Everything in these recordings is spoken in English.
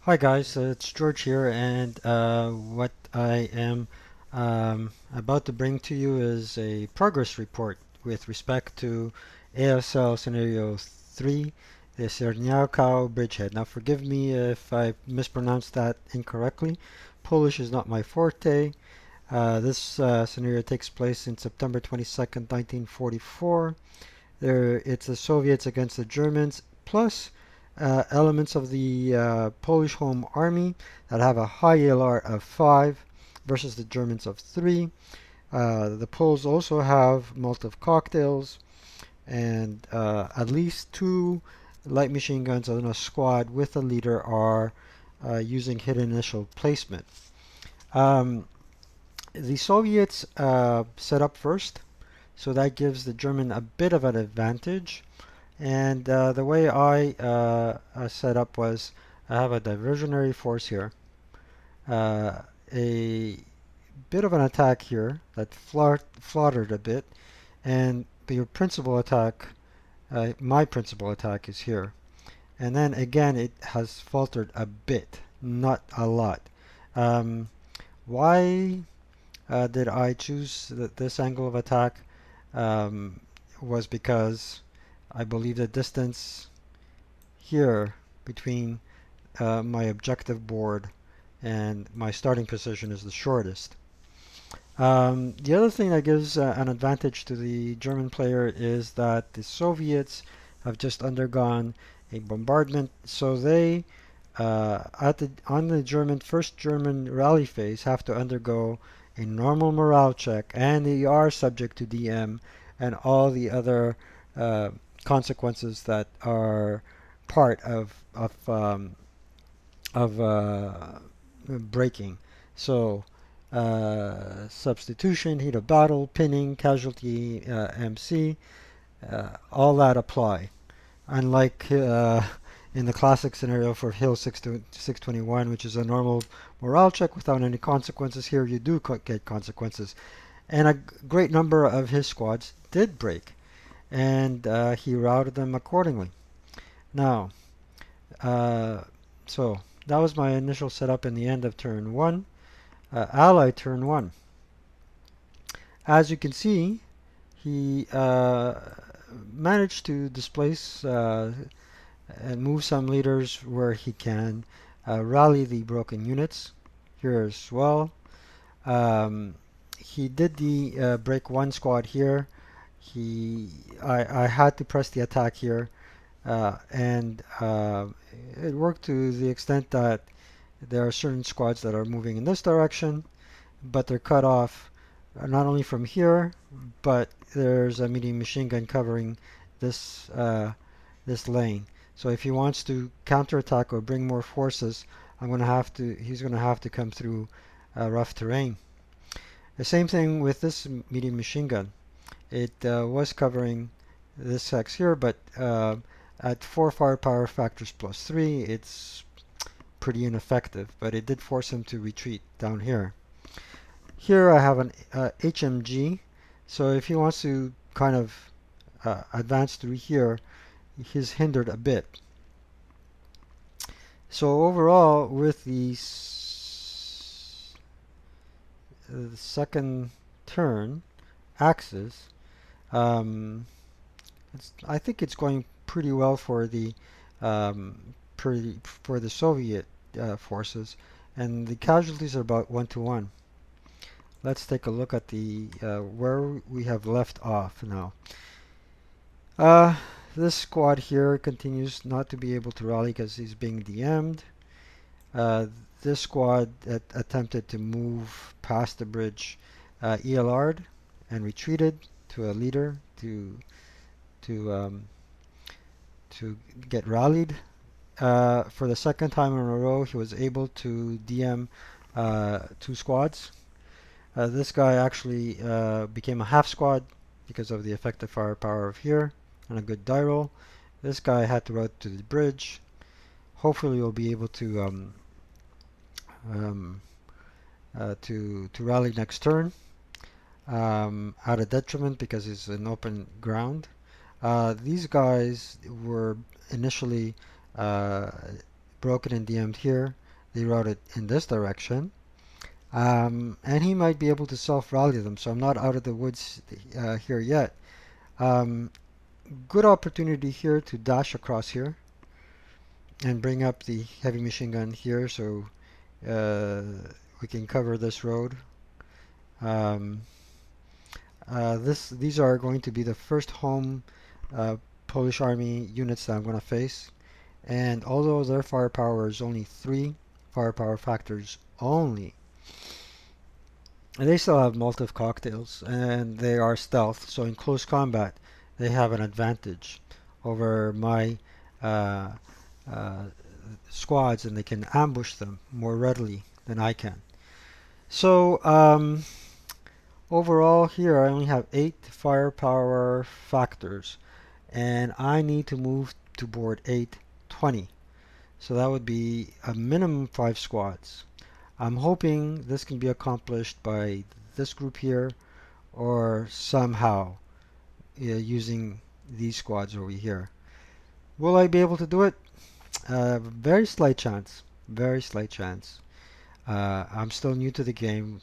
Hi guys, it's George here, and what I am about to bring to you is a progress report with respect to ASL Scenario 3, the Czerniakow Bridgehead. Now forgive me if I mispronounced that incorrectly. Polish is not my forte. This scenario takes place in September 22nd, 1944. It's the Soviets against the Germans, plus elements of the Polish Home Army that have a high ALR of 5 versus the Germans of 3. The Poles also have Molotov cocktails and at least 2 light machine guns in a squad with a leader are using hidden initial placement. Um, the Soviets set up first, so that gives the German a bit of an advantage. And the way I set up was I have a diversionary force here, a bit of an attack here that fluttered a bit, and your principal attack, my principal attack is here. And then again, it has faltered a bit, not a lot. Um, why did I choose this angle of attack? Um, was because I believe the distance here between my objective board and my starting position is the shortest. The other thing that gives an advantage to the German player is that the Soviets have just undergone a bombardment, so they on the first German rally phase have to undergo a normal morale check, and they are subject to DM and all the other uh, consequences that are part of breaking. So substitution, heat of battle, pinning, casualty, MC, all that apply. Unlike in the classic scenario for Hill 621, which is a normal morale check without any consequences, here you do get consequences. And a great number of his squads did break, and he routed them accordingly. Now, uh, so that was my initial setup in the end of turn 1. Ally turn 1. As you can see, he managed to displace and move some leaders where he can, rally the broken units here as well. He did the break 1 squad here. I had to press the attack here, and it worked to the extent that there are certain squads that are moving in this direction, but they're cut off not only from here, but there's a medium machine gun covering this this lane. So if he wants to counterattack or bring more forces, he's going to have to come through rough terrain. The same thing with this medium machine gun. It was covering this sex here, but at 4 firepower factors plus 3, it's pretty ineffective, but it did force him to retreat down here. Here I have an HMG, so if he wants to kind of advance through here, he's hindered a bit. So overall, with the second turn axis, um, I think it's going pretty well for the Soviet forces, and the casualties are about 1-to-1. Let's take a look at the where we have left off now. Uh, this squad here continues not to be able to rally because he's being DM'd. Uh, this squad attempted to move past the bridge, ELR'd and retreated to a leader to um, to get rallied. For the second time in a row, he was able to DM 2 squads. This guy actually became a half squad because of the effective firepower of here and a good die roll. This guy had to route to the bridge. Hopefully, we'll be able to um, to rally next turn at a detriment because it's in open ground. These guys were initially uh, broken and DM'd here. They routed in this direction. And he might be able to self-rally them, so I'm not out of the woods here yet. Um, Good opportunity here to dash across here and bring up the heavy machine gun here so uh, we can cover this road. Um, these are going to be the first home uh, Polish army units that I'm going to face. And although their firepower is only 3 firepower factors only, they still have Molotov cocktails and they are stealth. So in close combat, they have an advantage over my uh, uh, squads, and they can ambush them more readily than I can. So overall here I only have 8 firepower factors, and I need to move to board 820. So that would be a minimum 5 squads. I'm hoping this can be accomplished by this group here or somehow using these squads over here. Will I be able to do it? Very slight chance. Very slight chance. I'm still new to the game.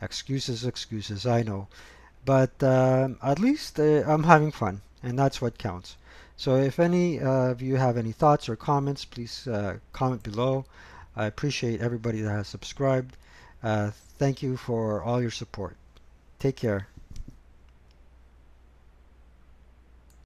Excuses, excuses, I know. But at least I'm having fun, and that's what counts. So if any of you have any thoughts or comments, please comment below. I appreciate everybody that has subscribed. Thank you for all your support. Take care.